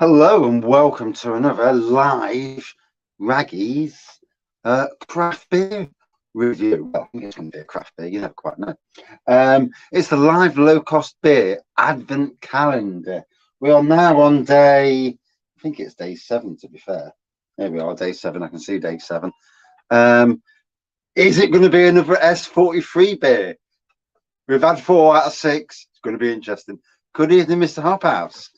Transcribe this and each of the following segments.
Hello and welcome to another live Raggy's craft beer review. Well, I think it's going to be a craft beer, you never quite know. It's the live low-cost beer Advent Calendar. We are now on day, I think it's day 7 to be fair. There we are, day 7. I can see day 7. Is it going to be another S43 beer? We've had 4 out of 6. It's going to be interesting. Good evening, Mr. Hophouse.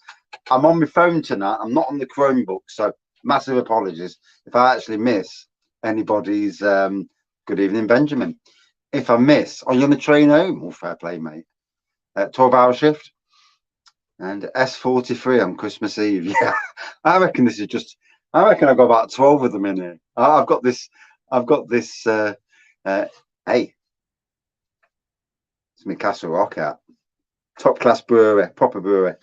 I'm on my phone tonight. I'm not on the Chromebook, so massive apologies if I actually miss anybody's good evening, Benjamin. If I miss, are you on the train home? Well, fair play, mate. 12-hour shift and S43 on Christmas Eve. Yeah, I reckon this is just. I reckon I've got about 12 of them in here. I've got this. Hey, it's my Castle Rock out. Top class brewery, proper brewery.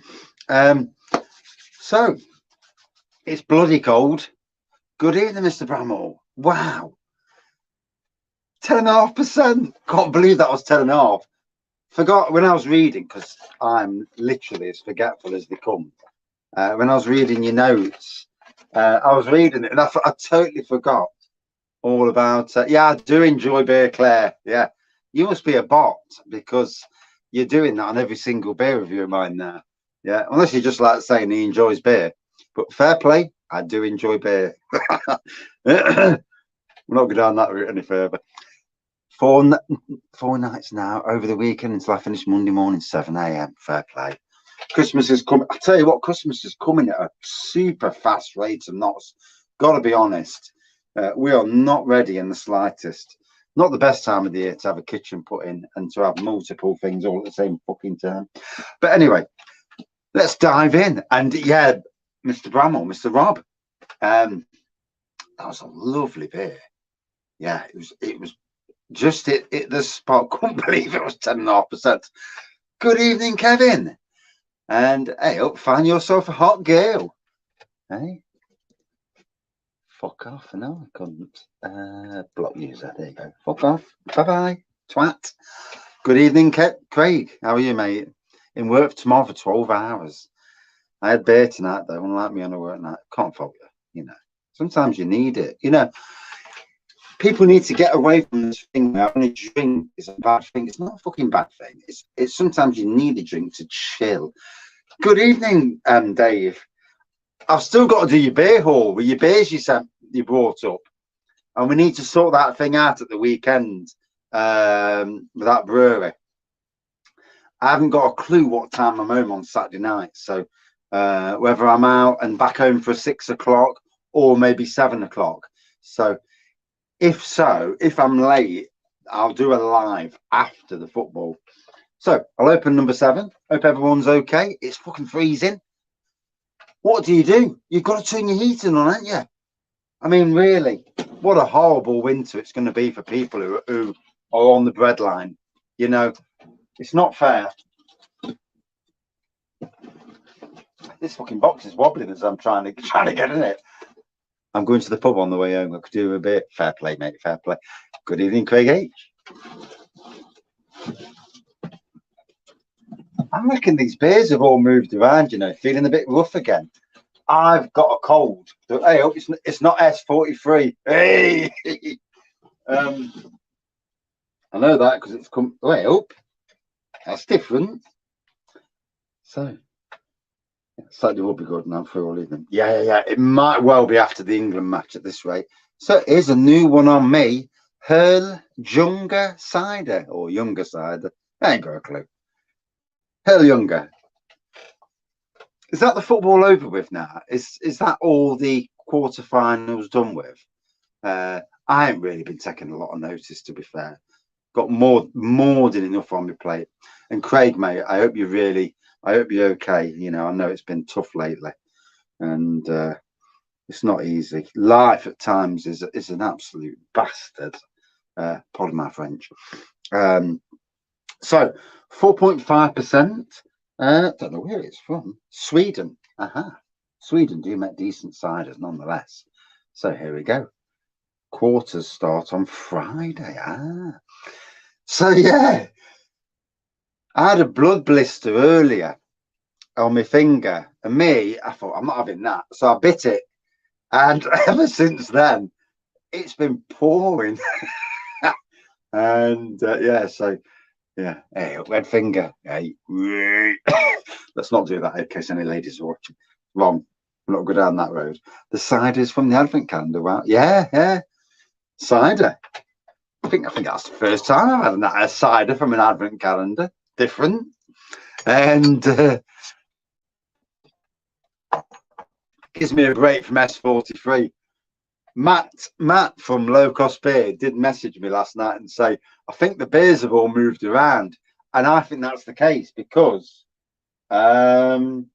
So it's bloody cold. Good evening, Mr. Bramall. Wow, 10.5%. Can't believe that was 10.5. Forgot when I was reading, because I'm literally as forgetful as they come. When I was reading your notes, I was reading it and I totally forgot all about. Yeah, I do enjoy beer, Claire. Yeah, you must be a bot because you're doing that on every single beer review of mine now. Yeah, unless you just like saying he enjoys beer. But fair play, I do enjoy beer. We're not going down that route any further. Four nights now over the weekend until I finish Monday morning, 7 a.m. Fair play. Christmas is coming. I tell you what, Christmas is coming at a super fast rate of knots. Got to be honest. We are not ready in the slightest. Not the best time of the year to have a kitchen put in and to have multiple things all at the same fucking time. But anyway, let's dive in. And yeah, Mr. Bramall, Mr. Rob, that was a lovely beer. Yeah, it was just it the spot. Couldn't believe it was 10.5%. Good evening, Kevin. And hey, up, find yourself a hot girl. Hey, fuck off. No, I couldn't. Block user. There you go. Fuck off. Bye bye, twat. Good evening, Craig. How are you, mate? In work tomorrow for 12 hours. I had beer tonight, though, unlike me on a work night. Can't fault you, Sometimes you need it. People need to get away from this thing where having a drink is a bad thing. It's not a fucking bad thing. It's sometimes you need a drink to chill. Good evening, Dave. I've still got to do your beer haul with your beers you brought up. And we need to sort that thing out at the weekend with that brewery. I haven't got a clue what time I'm home on Saturday night. So whether I'm out and back home for 6 o'clock or maybe 7 o'clock. So if I'm late, I'll do a live after the football. So I'll open number 7. Hope everyone's okay. It's fucking freezing. What do? You've got to turn your heating on, haven't you? I mean, really, what a horrible winter it's going to be for people who are on the breadline. It's not fair. This fucking box is wobbling as I'm trying to get in it. I'm going to the pub on the way home. I could do a bit. Fair play, mate. Fair play. Good evening, Craig H. I reckon these beers have all moved around, feeling a bit rough again. I've got a cold. Hey, I hope it's not S43. Hey! I know that because it's come. Wait, that's different. So, Saturday will be good now for all evening. Yeah. It might well be after the England match at this rate. So here's a new one on me. Herrjunga Cider or Younger Cider. I ain't got a clue. Herrjunga. Is that the football over with now? Is that all the quarterfinals done with? I ain't really been taking a lot of notice, to be fair. Got more than enough on my plate. And Craig, mate, I hope you're okay. I know it's been tough lately, and it's not easy. Life at times is an absolute bastard. Pardon my French. So 4.5%. Don't know where it's from. Sweden. Sweden do make decent ciders nonetheless. So here we go. Quarters start on Friday. So yeah, I had a blood blister earlier on my finger, and I thought I'm not having that, so I bit it, and ever since then it's been pouring. And yeah, so yeah, hey, red finger, hey. Let's not do that in case any ladies are watching. Wrong, we're not go down that road. The cider's from the Advent Calendar. Wow. Yeah, cider. I think that's the first time I've had a cider from an Advent Calendar. Different. And gives me a break from S43. Matt from Low Cost Beer did message me last night and say, I think the beers have all moved around. And I think that's the case because when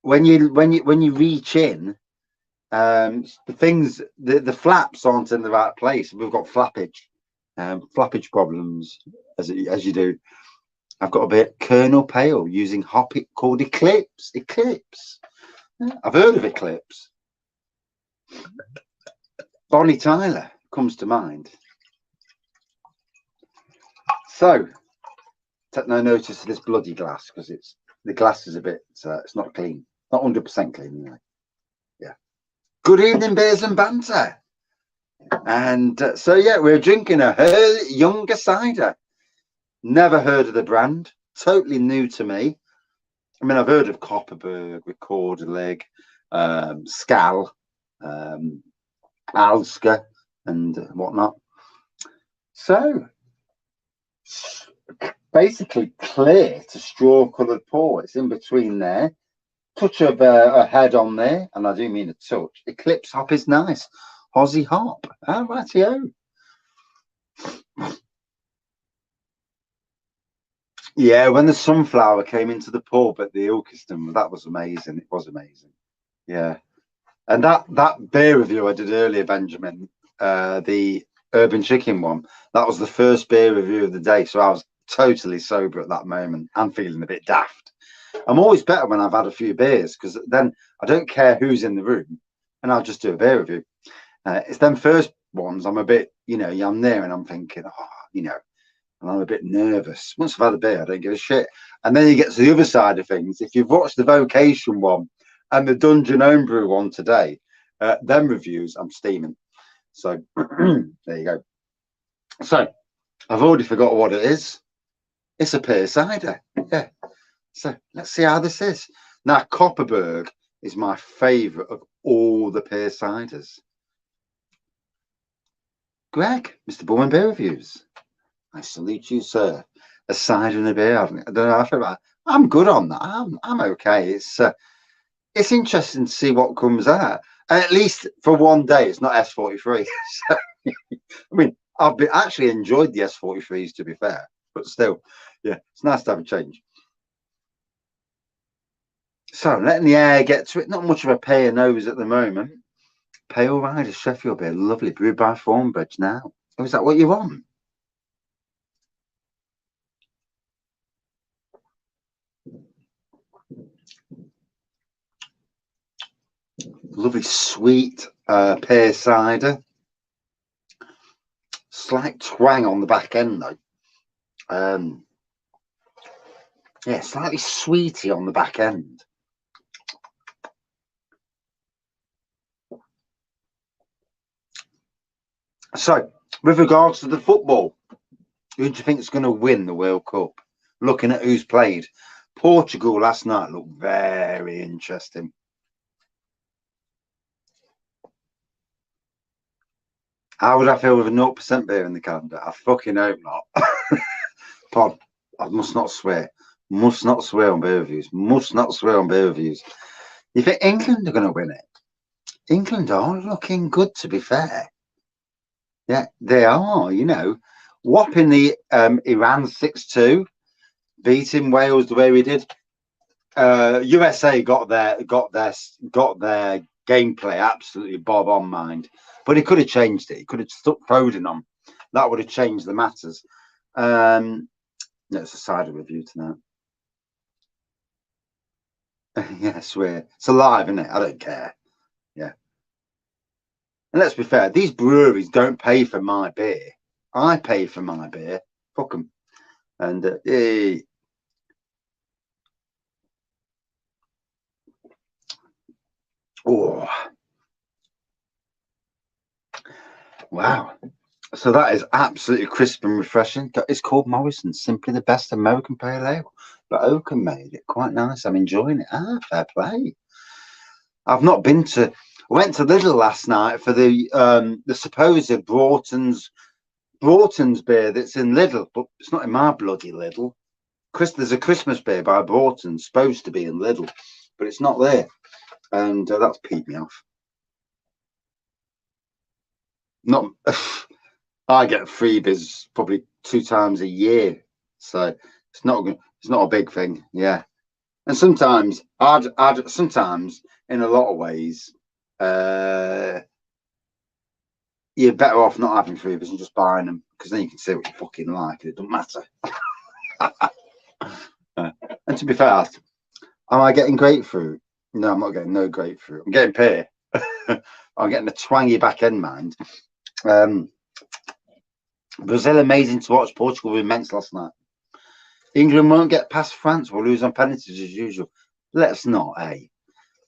you reach in, the flaps aren't in the right place. We've got flappage problems as you do. I've got a bit kernel pale using hop called Eclipse. Yeah, I've heard of Eclipse. Bonnie Tyler comes to mind. So take no notice of this bloody glass because the glass is a bit it's not clean, not 100% clean anyway. Yeah. Good evening, beers and banter. And so yeah, we're drinking a Herrjunga Cider. Never heard of the brand, totally new to me. I mean, I've heard of Kopparberg, Recorderlig, Skal, Alska, and whatnot. So, basically clear to straw-coloured pour. It's in between there. Touch of a head on there, and I do mean a touch. Eclipse hop is nice. Aussie hop. Oh, rightio. Yeah, when the sunflower came into the pub at the Ilkeston, that was amazing. It was amazing. Yeah. And that beer review I did earlier, Benjamin, the Urban Chicken one, that was the first beer review of the day. So I was totally sober at that moment and feeling a bit daft. I'm always better when I've had a few beers because then I don't care who's in the room and I'll just do a beer review. It's them first ones, I'm a bit, I'm there and I'm thinking, and I'm a bit nervous. Once I've had a beer, I don't give a shit. And then you get to the other side of things. If you've watched the Vocation one and the Dungeon Homebrew one today, them reviews, I'm steaming. So there you go. So I've already forgot what it is. It's a Pear Cider. Yeah. So let's see how this is. Now, Kopparberg is my favourite of all the Pear Ciders. Greg, Mr. Bowman Beer Reviews. I salute you, sir. A cider and a beer. I don't know how I feel about it. I'm good on that. I'm okay. It's interesting to see what comes out. And at least for one day, it's not S43. So, I mean, I've actually enjoyed the S43s, to be fair. But still, yeah, it's nice to have a change. So letting the air get to it. Not much of a pear nose at the moment. Pale Rider Sheffield beer, lovely, brewed by Thornbridge now. Oh, is that what you want? Lovely sweet pear cider. Slight twang on the back end though. Yeah, slightly sweety on the back end. So, with regards to the football, who do you think is going to win the World Cup? Looking at who's played, Portugal last night looked very interesting. How would I feel with a 0% beer in the calendar? I fucking hope not. Pod, I must not swear. Must not swear on beer reviews. Must not swear on beer reviews. You think England are going to win it? England are looking good, to be fair. Yeah, they are, whopping the Iran 6-2, beating Wales the way we did. USA got their gameplay absolutely bob on mind, but he could have changed it. He could have stuck Foden on. That would have changed the matters. No, it's a cider review tonight. Yeah, I swear. It's alive, isn't it? I don't care. Yeah. And let's be fair, these breweries don't pay for my beer. I pay for my beer. Fuck them. And Oh, wow. So that is absolutely crisp and refreshing. It's called Morrison's, simply the best American pale ale. But Oakham made it quite nice. I'm enjoying it. Ah, fair play. I've not been to. I went to Lidl last night for the supposed Broughton's beer that's in Lidl, but it's not in my bloody Lidl. There's a Christmas beer by Broughton supposed to be in Lidl, but it's not there, and that's peed me off. Not, I get freebies probably 2 times a year, so it's not a big thing, yeah. And sometimes sometimes in a lot of ways, you're better off not having freebies and just buying them, because then you can see what you fucking like. It doesn't matter. And to be fair, am I getting grapefruit? No, I'm not getting no grapefruit. I'm getting pear. I'm getting a twangy back end, mind. Brazil amazing to watch. Portugal were immense last night. England won't get past France. We'll lose on penalties as usual. Let's not, eh?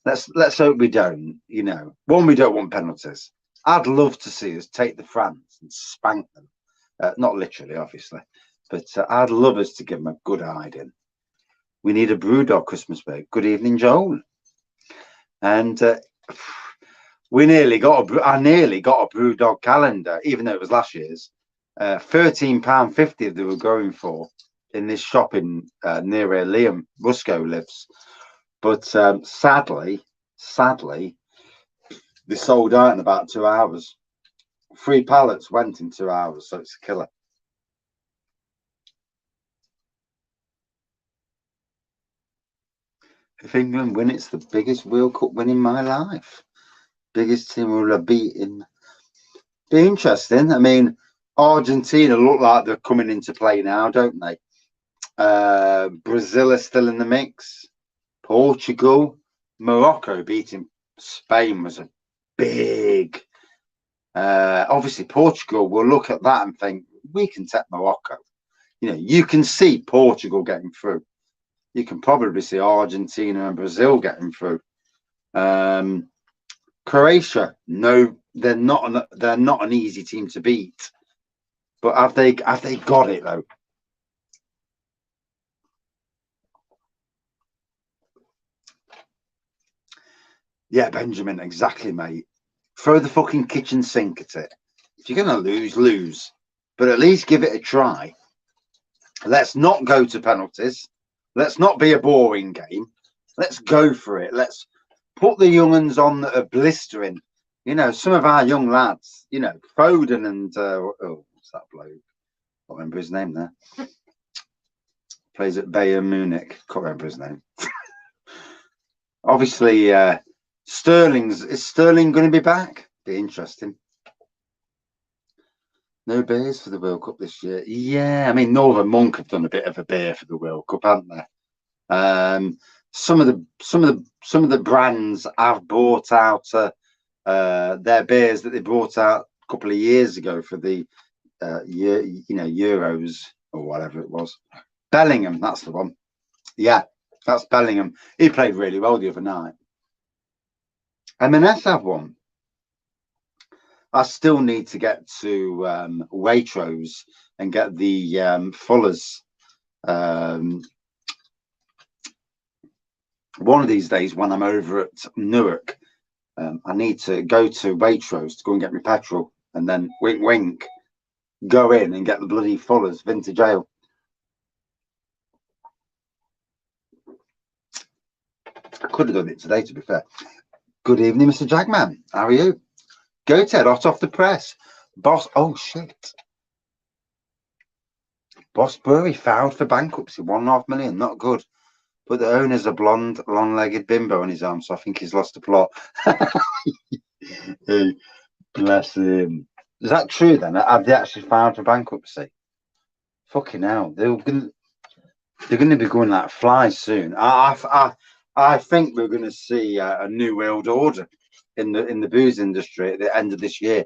Let's hope we don't. You know, one, we don't want penalties. I'd love to see us take the France and spank them. Not literally, obviously, but I'd love us to give them a good hiding. We need a Brewdog Christmas break. Good evening, Joel. And I nearly got a Brewdog calendar, even though it was last year's. £13.50 they were going for in this shop in near where Liam Rusco lives. But sadly, they sold out in about 2 hours. 3 pallets went in 2 hours, so it's a killer. If England win, it's the biggest World Cup win in my life. Biggest team will have beaten. Be interesting. I mean, Argentina look like they're coming into play now, don't they? Brazil is still in the mix. Portugal, Morocco beating Spain was a big. Obviously, Portugal will look at that and think we can take Morocco. You know, you can see Portugal getting through. You can probably see Argentina and Brazil getting through. Croatia, no, they're not an easy team to beat. But have they got it though? Yeah, Benjamin, exactly, mate. Throw the fucking kitchen sink at it. If you're gonna lose, lose. But at least give it a try. Let's not go to penalties. Let's not be a boring game. Let's go for it. Let's put the young uns on that are blistering. You know, some of our young lads, you know, Foden and what's that bloke? I can't remember his name there. Plays at Bayern Munich. Can't remember his name. Obviously, is Sterling going to be back? Be interesting. No beers for the World Cup this year. Yeah, I mean, Northern Monk have done a bit of a beer for the World Cup, haven't they? Some of the brands have brought out their beers that they brought out a couple of years ago for the Euros or whatever it was. Bellingham, that's the one. Yeah, that's Bellingham. He played really well the other night. M&S have one. I still need to get to Waitrose and get the Fuller's. One of these days when I'm over at Newark, I need to go to Waitrose to go and get my petrol, and then wink wink, go in and get the bloody Fuller's vintage ale. I could have done it today, to be fair. Good evening, Mr. Jagman. How are you? Go, Ted, hot off the press. Boss, oh shit. Boss Brewery filed for bankruptcy, $1.5 million, not good. But the owner's a blonde, long-legged bimbo on his arm, so I think he's lost the plot. Hey, bless him. Is that true then? Have they actually filed for bankruptcy? Fucking hell. They're going to be going like flies soon. I think we're going to see a new world order in the booze industry at the end of this year.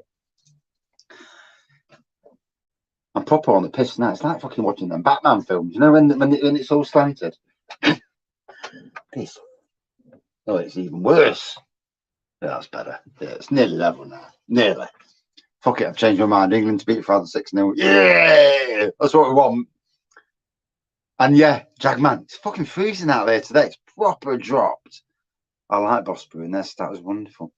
I'm proper on the piss now. It's like fucking watching them Batman films, you know, when it's all slanted. Piss. Oh, it's even worse. Yeah, that's better. Yeah, it's nearly level now. Nearly. Fuck it, I've changed my mind. England to beat France 6-0. Yeah! That's what we want. And yeah, Jagman, it's fucking freezing out there today. It's proper dropped. I like Bosbury, and their stat was wonderful.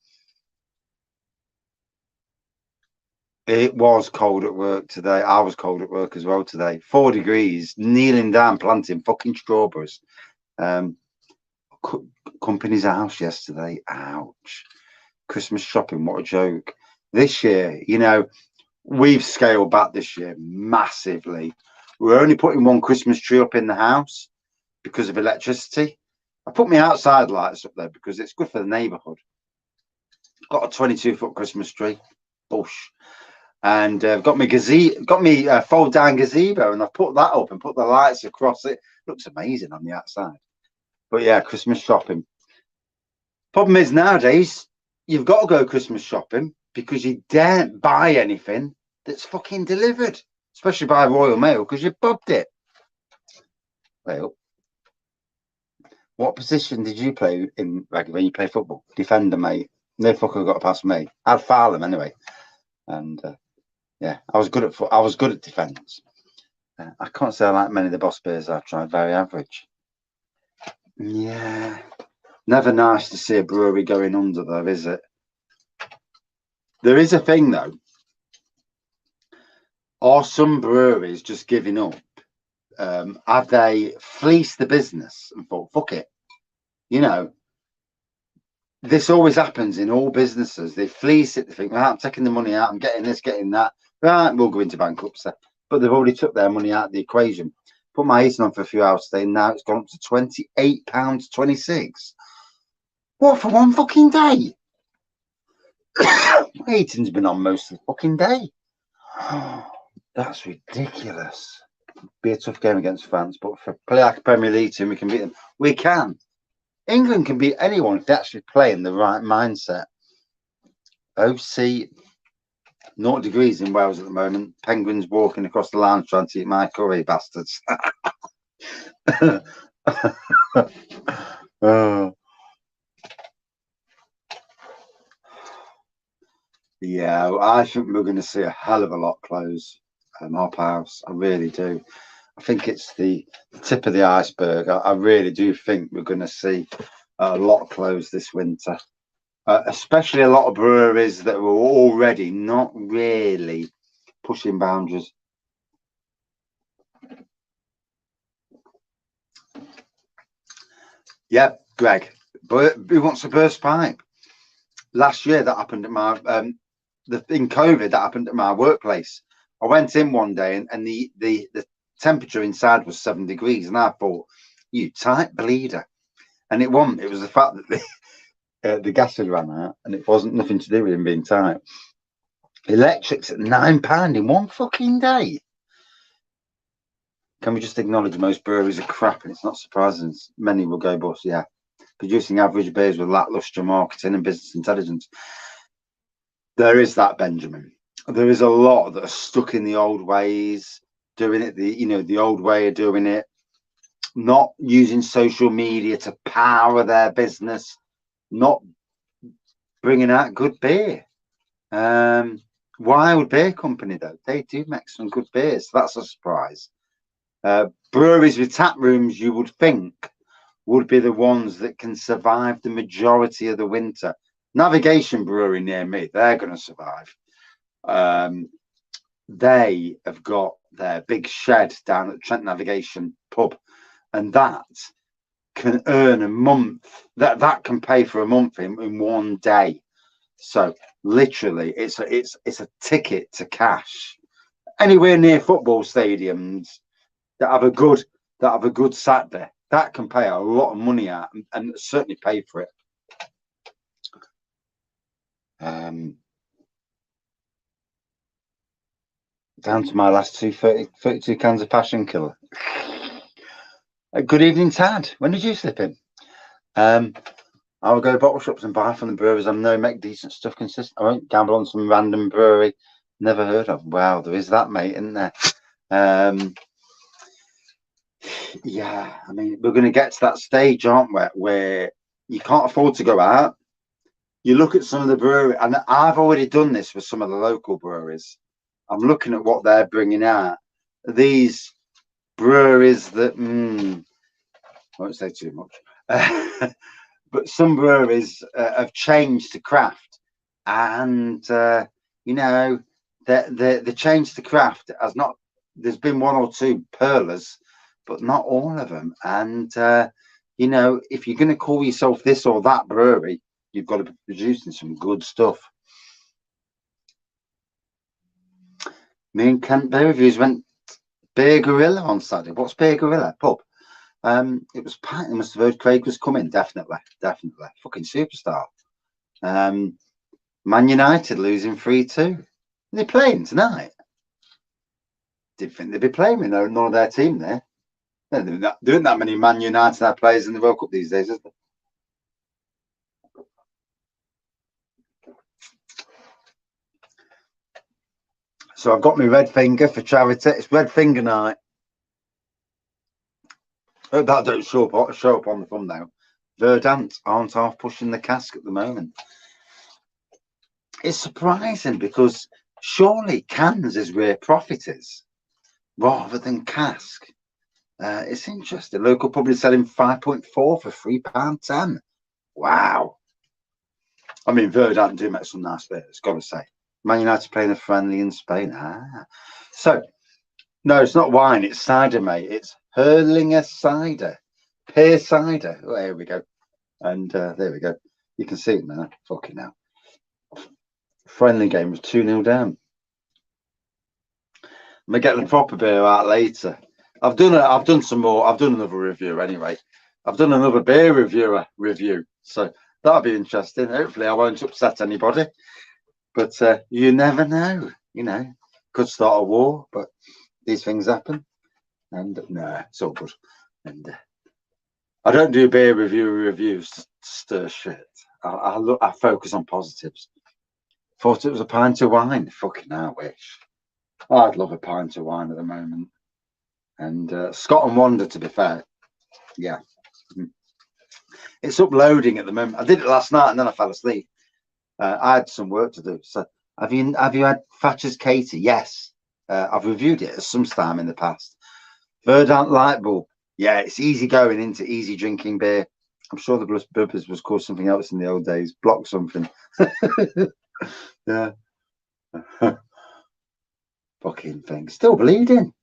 It was cold at work today. I was cold at work as well today. 4 degrees, kneeling down, planting fucking strawberries. Company's house yesterday. Ouch. Christmas shopping, what a joke. This year, you know, we've scaled back this year massively. We're only putting one Christmas tree up in the house because of electricity. I put my outside lights up there because it's good for the neighbourhood. Got a 22-foot Christmas tree, bush, and got me fold down gazebo, and I've put that up and put the lights across it. Looks amazing on the outside. But yeah, Christmas shopping. Problem is nowadays you've got to go Christmas shopping because you daren't buy anything that's fucking delivered, especially by Royal Mail, because you bobbed it. Well, what position did you play in when you play football? Defender, mate. No fucker got past me. I'd foul him anyway, and yeah, I was good at defence. I can't say I like many of the boss beers I've tried. Very average. Yeah, never nice to see a brewery going under, though, is it? There is a thing though. Are some breweries just giving up? Have they fleeced the business and thought, fuck it? You know, this always happens in all businesses. They fleece it. They think, I'm taking the money out. I'm getting this, getting that. Right, we'll go into bankruptcy. But they've already took their money out of the equation. Put my heating on for a few hours today, and now it's gone up to £28.26. What, for one fucking day? My heating's been on most of the fucking day. That's ridiculous. Be a tough game against France, but for play like a Premier League team, we can beat them. We can. England can beat anyone if they actually play in the right mindset. OC, 0 degrees in Wales at the moment. Penguins walking across the line trying to eat my curry, bastards. Oh. Yeah, I think we're going to see a hell of a lot close. Hop House, I really do. I think it's the tip of the iceberg. I really do think we're going to see a lot close this winter, especially a lot of breweries that were already not really pushing boundaries. Yeah, Greg, but who wants a burst pipe? Last year that happened at my in COVID that happened at my workplace. I went in one day and the temperature inside was 7 degrees, and I thought, you tight bleeder. And it wasn't. It was the fact that the gas had run out, and it wasn't nothing to do with him being tight. Electrics at £9 in one fucking day. Can we just acknowledge most breweries are crap, and it's not surprising many will go bust? Yeah, producing average beers with lackluster marketing and business intelligence. There is that, Benjamin. There is a lot that are stuck in the old ways, doing it the old way of doing it, not using social media to power their business, not bringing out good beer. Wild Beer Company, though, they do make some good beers. So that's a surprise. Breweries with tap rooms, you would think, would be the ones that can survive the majority of the winter. Navigation Brewery near me, they're going to survive. They have got their big shed down at Trent Navigation pub, and that can earn a month. That can pay for a month in one day. So literally, it's a ticket to cash. Anywhere near football stadiums that have a good Saturday, that can pay a lot of money out and certainly pay for it. Down to my last 32 cans of Passion Killer. Good evening, Tad. When did you slip in? I will go to bottle shops and buy from the breweries I know make decent stuff consistent. I won't gamble on some random brewery never heard of. Wow, there is that, mate, isn't there? Yeah, I mean, we're going to get to that stage, aren't we, where you can't afford to go out. you look at some of the brewery, and I've already done this with some of the local breweries. I'm looking at what they're bringing out. These breweries that, I won't say too much, but some breweries have changed to craft, and you know, the change to craft has not. There's been one or two pearlers, but not all of them. And you know, if you're going to call yourself this or that brewery, you've got to be producing some good stuff. Me and Kent Beer Reviews went Beer Gorilla on Saturday. What's Beer Gorilla? Pub. It was packed. You must have heard Craig was coming. Definitely. Fucking superstar. Man United losing 3-2. They're playing tonight. Didn't think they'd be playing with none of their team there. They're not doing that many Man United players in the World Cup these days, is there? So I've got my red finger for charity. It's red finger night. Oh, that don't show up on the thumbnail. Verdant aren't half pushing the cask at the moment. It's surprising because surely cans is where profit is, rather than cask. It's interesting. Local pub is selling 5.4 for £3.10. Wow. I mean, Verdant do make some nice beers, got to say. Man United playing a friendly in Spain. So, no, it's not wine, it's cider, mate. It's Herrjunga Cider. Pear Cider. Oh, there we go. And there we go. You can see it now. Fucking hell. Friendly game was 2-0 down. I'm gonna get the proper beer out later. I've done some more. I've done another review anyway. I've done another beer review. So that'll be interesting. Hopefully I won't upset anybody. But you never know, you know, could start a war, but these things happen. And no, it's all good. And I don't do beer reviews to stir shit. I focus on positives. Thought it was a pint of wine. Fucking I wish. I'd love a pint of wine at the moment. And Scott and Wonder, to be fair, yeah, it's uploading at the moment. I did it last night and then I fell asleep. I had some work to do. So have you had Thatcher's Katie? Yes. I've reviewed it some time in the past. Verdant Light Bulb. Yeah, it's easy going into easy drinking beer. I'm sure the Bubbers was called something else in the old days. Block something. Yeah. Fucking thing. Still bleeding.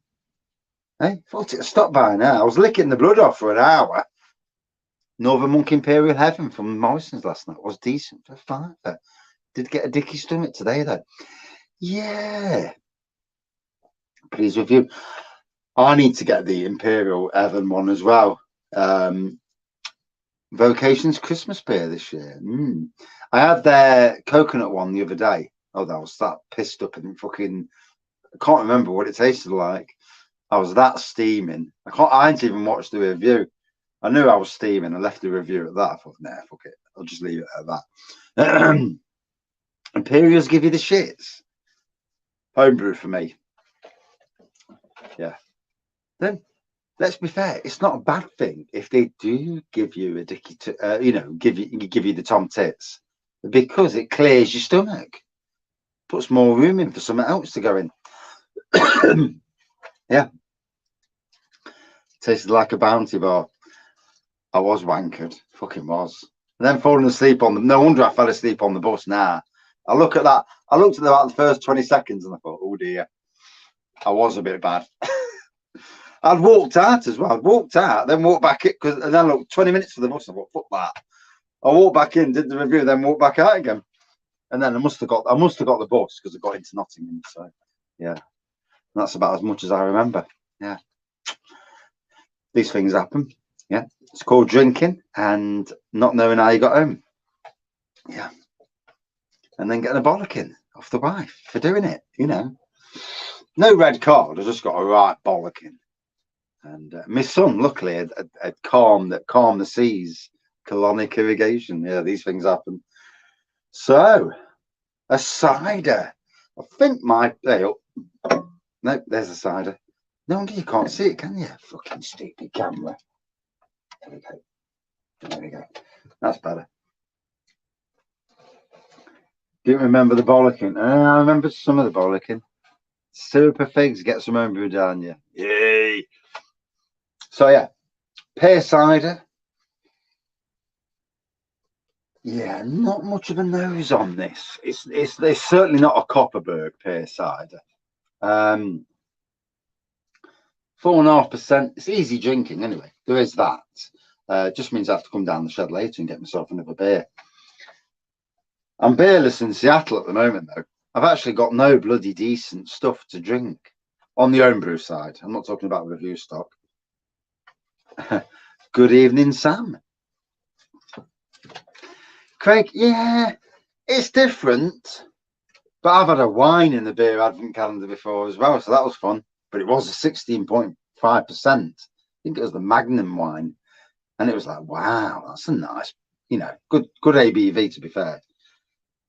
Hey, thought it'd stop by now. I was licking the blood off for an hour. Northern Monk Imperial Heaven from Morrison's last night was decent for £5. Did get a dicky stomach today though. Yeah. Please review. I need to get the Imperial Heaven one as well. Vocations Christmas beer this year. I had their coconut one the other day. Oh, that was that pissed up and fucking. I can't remember what it tasted like. I was that steaming. I ain't even watched the review. I knew I was steaming. I left the review at that. I thought, nah, fuck it. I'll just leave it at that. Imperials give you the shits. Homebrew for me. Yeah. Then let's be fair. It's not a bad thing if they do give you a dicky, give you the tom tits, because it clears your stomach, puts more room in for something else to go in. Yeah. Tasted like a Bounty bar. I was wankered. Fucking was. And then falling asleep on them. No wonder I fell asleep on the bus now. I looked at that. I looked at about the first 20 seconds and I thought, oh dear. I was a bit bad. I'd walked out as well. I'd walked out, then walked back in, and then looked 20 minutes for the bus. I thought, fuck that. I walked back in, did the review, then walked back out again. And then I must have got the bus because I got into Nottingham. So yeah. That's about as much as I remember. Yeah. These things happen. Yeah. It's called drinking and not knowing how you got home. Yeah. And then getting a bollocking off the wife for doing it, you know. No red card. I just got a right bollocking. And my son, luckily, had calmed the seas. Colonic irrigation. Yeah, these things happen. So, a cider. I think no, there's a cider. No wonder you can't see it, can you? Fucking stupid camera. There we go. There we go. That's better. Didn't remember the bollocking. I remember some of the bollocking. Super figs, get some homebrew down you. Yay! So yeah, Pear Cider. Yeah, not much of a nose on this. It's certainly not a Copperberg Pear Cider. 4.5%. It's easy drinking anyway. There is that. Just means I have to come down the shed later and get myself another beer. I'm beerless in Seattle at the moment, though. I've actually got no bloody decent stuff to drink on the homebrew side. I'm not talking about review stock. Good evening, Sam. Craig, yeah, it's different. But I've had a wine in the beer advent calendar before as well, so that was fun. But it was a 16.5%. I think it was the Magnum wine. And it was like, wow, that's a nice, good ABV, to be fair.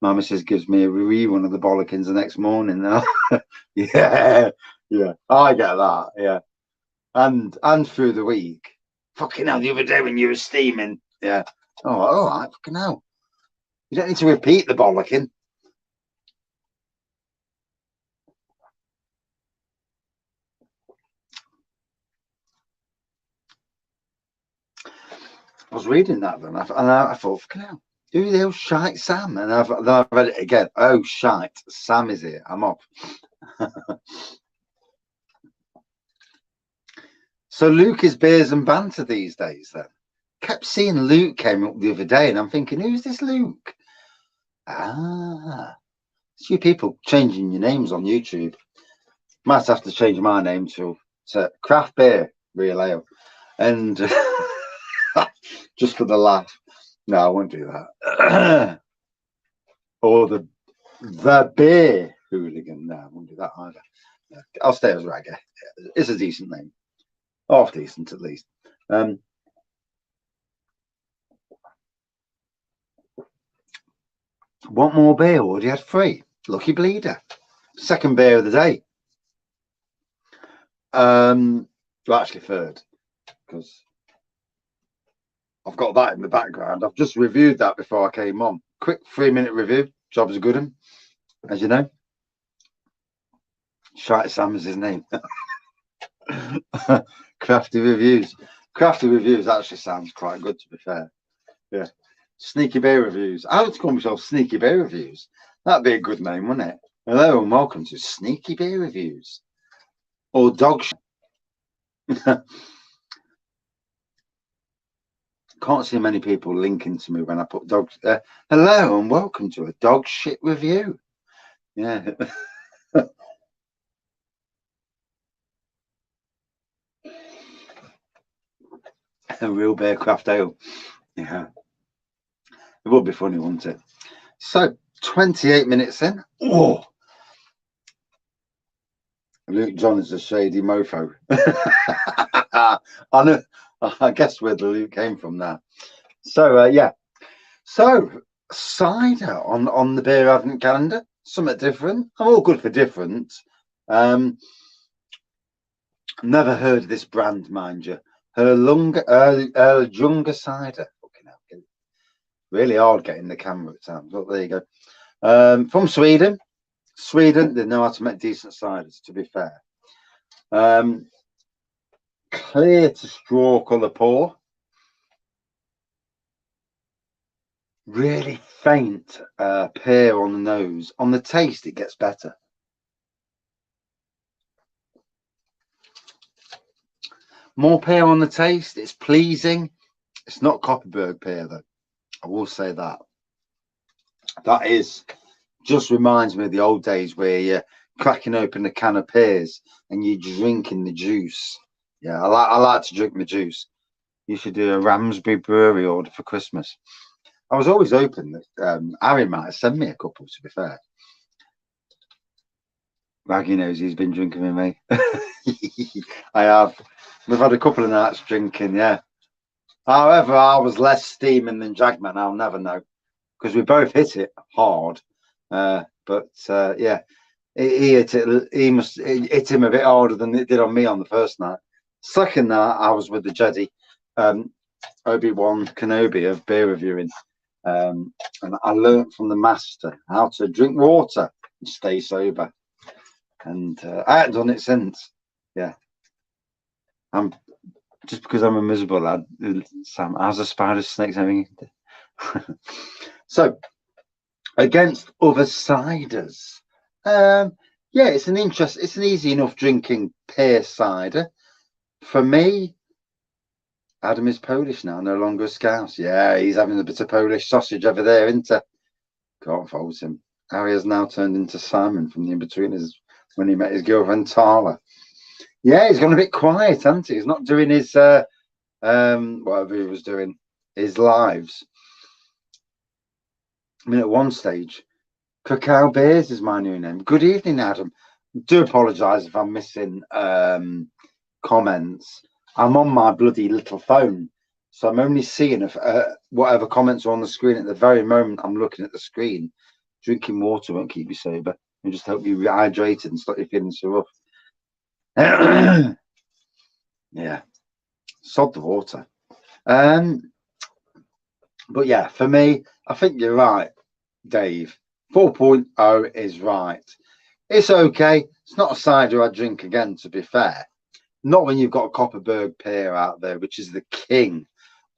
My missus gives me a wee one of the bollockins the next morning now. yeah, I get that, yeah. And through the week. Fucking hell, the other day when you were steaming, yeah. Oh, all right, fucking hell. You don't need to repeat the bollocking. I was reading that then, and I thought, fucking hell, who the hell shite Sam? And then I read it again. Oh, shite, Sam is here. I'm off. So Luke is beers and banter these days then. Kept seeing Luke came up the other day, and I'm thinking, who's this Luke? Ah, it's you people changing your names on YouTube. Might have to change my name to Craft Beer Real Ale. And just for the laugh. No, I won't do that. Or the beer hooligan. No, I won't do that either. I'll stay as Ragger. It's a decent name. Half decent at least. Want more beer? Already had 3. Lucky Bleeder. Second beer of the day. Well, actually third, because I've got that in the background. I've just reviewed that before I came on. Quick 3-minute review. Job's a good one, as you know. Shite Sam is his name. Crafty Reviews. Crafty Reviews actually sounds quite good, to be fair. Yeah. Sneaky Beer Reviews. I would call myself Sneaky Beer Reviews. That'd be a good name, wouldn't it? Hello and welcome to Sneaky Beer Reviews. Or Dog Can't see many people linking to me when I put dogs. Hello and welcome to a dog shit review. Yeah. A real beer craft ale. Yeah. It would be funny, wouldn't it? So 28 minutes in. Oh, Luke John is a shady mofo. I guess where the Luke came from now. So yeah. So cider on the beer advent calendar. Something different. I'm all good for different. Never heard of this brand, mind you. Herrjunga Cider. Really hard getting the camera at times. But there you go. From Sweden. They know how to make decent ciders, to be fair. Clear to straw colour pour. Really faint pear on the nose. On the taste, it gets better. More pear on the taste. It's pleasing. It's not Copperberg pear, though. I will say that. That is just reminds me of the old days where you're cracking open a can of pears and you're drinking the juice. Yeah, I like to drink my juice. You should do a Ramsbury Brewery order for Christmas. I was always hoping that Harry might send me a couple, to be fair. Raggy knows he's been drinking with me. I have. We've had a couple of nights drinking, yeah. However, I was less steaming than Jagman. I'll never know, because we both hit it hard. But yeah, he hit it. He must hit him a bit harder than it did on me on the first night. Second night, I was with the Jedi, Obi-Wan Kenobi of beer reviewing, And I learned from the master how to drink water and stay sober. And I haven't done it since. Yeah. I'm just because I'm a miserable lad. Sam, how's a spider, snakes, everything? So, against other ciders, yeah, it's an easy enough drinking pear cider. For me, Adam is Polish now, no longer a Scouse. Yeah, he's having a bit of Polish sausage over there, isn't he? Can't fault him. Harry has now turned into Simon from the In-Betweeners when he met his girlfriend Tala. Yeah, he's gone a bit quiet, hasn't he? He's not doing his whatever he was doing, his lives. I mean, at one stage, Cacao Bears is my new name. Good evening, Adam. Do apologise if I'm missing comments. I'm on my bloody little phone, so I'm only seeing whatever comments are on the screen at the very moment I'm looking at the screen. Drinking water won't keep you sober. It'll just help you rehydrated and stop you feeling so rough. Yeah, sod the water. But yeah, for me, I think you're right, Dave. 4.0 is right. It's okay. It's not a cider I drink again, to be fair. Not when you've got a Copperberg pear out there, which is the king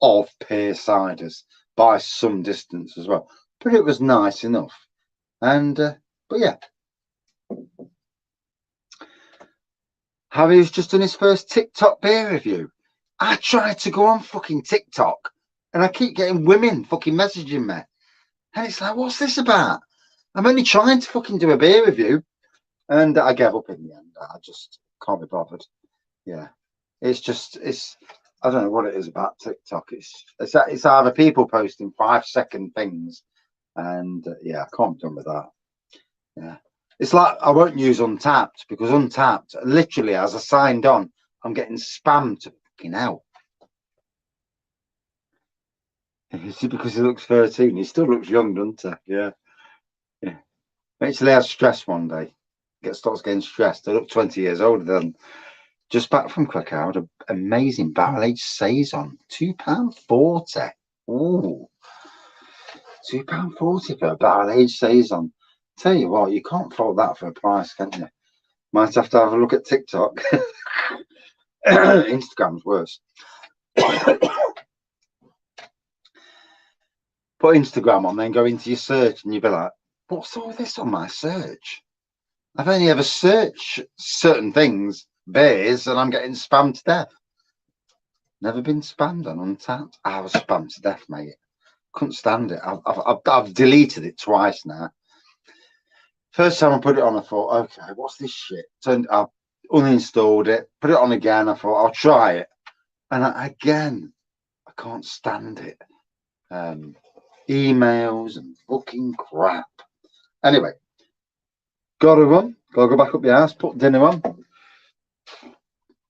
of pear ciders by some distance as well. But it was nice enough. And, but yeah. Harry's just done his first TikTok beer review. I tried to go on fucking TikTok and I keep getting women fucking messaging me. And it's like, what's this about? I'm only trying to fucking do a beer review. And I gave up in the end. I just can't be bothered. Yeah. It's I don't know what it is about TikTok. It's either people posting 5-second things. And yeah, I can't be done with that. Yeah. It's like I won't use Untapped because Untapped, literally, as I signed on, I'm getting spammed to fucking hell. Is it because he looks 13? He still looks young, doesn't he? Yeah. Yeah. Actually, has stress one day. Starts getting stressed. I look 20 years older than just back from Krakow. An amazing barrel aged saison, £2.40. Ooh, £2.40 for a barrel aged saison. Tell you what, you can't fault that for a price, can you? Might have to have a look at TikTok. Instagram's worse. Put Instagram on, then go into your search, and you'll be like, what's all this on my search? I've only ever searched certain things, bears, and I'm getting spammed to death. Never been spammed on Untapped. I was spammed to death, mate. Couldn't stand it. I've deleted it twice now. First time I put it on, I thought, okay, what's this shit? I uninstalled it, put it on again. I thought, I'll try it. And again, I can't stand it. Emails and fucking crap. Anyway, gotta run. Gotta go back up the house, put dinner on.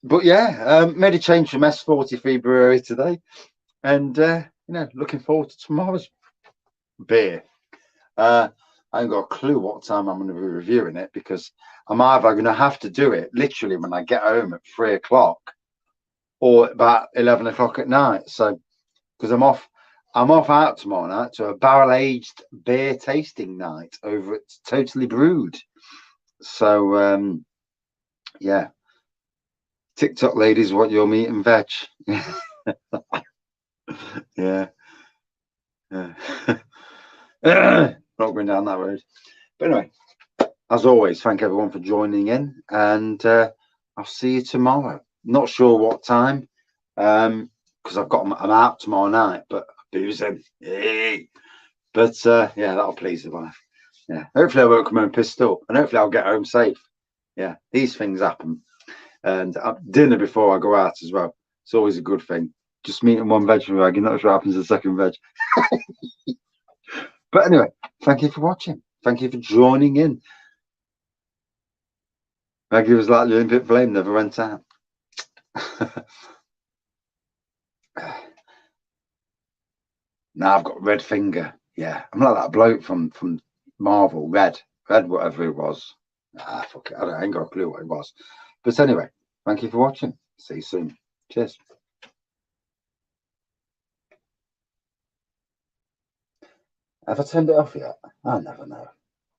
But yeah, made a change from S43 Brewery today. And, you know, looking forward to tomorrow's beer. I ain't got a clue what time I'm going to be reviewing it because I'm either going to have to do it literally when I get home at 3 o'clock or about 11 o'clock at night. So, because I'm off out tomorrow night to a barrel aged beer tasting night over at Totally Brewed. So, yeah. TikTok ladies want your meat and veg. Yeah. Not going down that road. But anyway, as always, thank everyone for joining in, and I'll see you tomorrow. Not sure what time, because I'm out tomorrow night, but boozing. But yeah, that'll please the wife. Yeah, hopefully I won't come home pissed up, and hopefully I'll get home safe. Yeah, these things happen, and dinner before I go out as well. It's always a good thing. Just meeting one vegetable bag, you're not sure what happens to the second veg. But anyway, thank you for watching. Thank you for joining in. Maggie was like the Olympic flame, never went out. Now I've got red finger. Yeah, I'm like that bloke from Marvel, red whatever it was. Fuck it. I ain't got a clue what it was. But anyway, thank you for watching. See you soon. Cheers. Have I turned it off yet? I never know.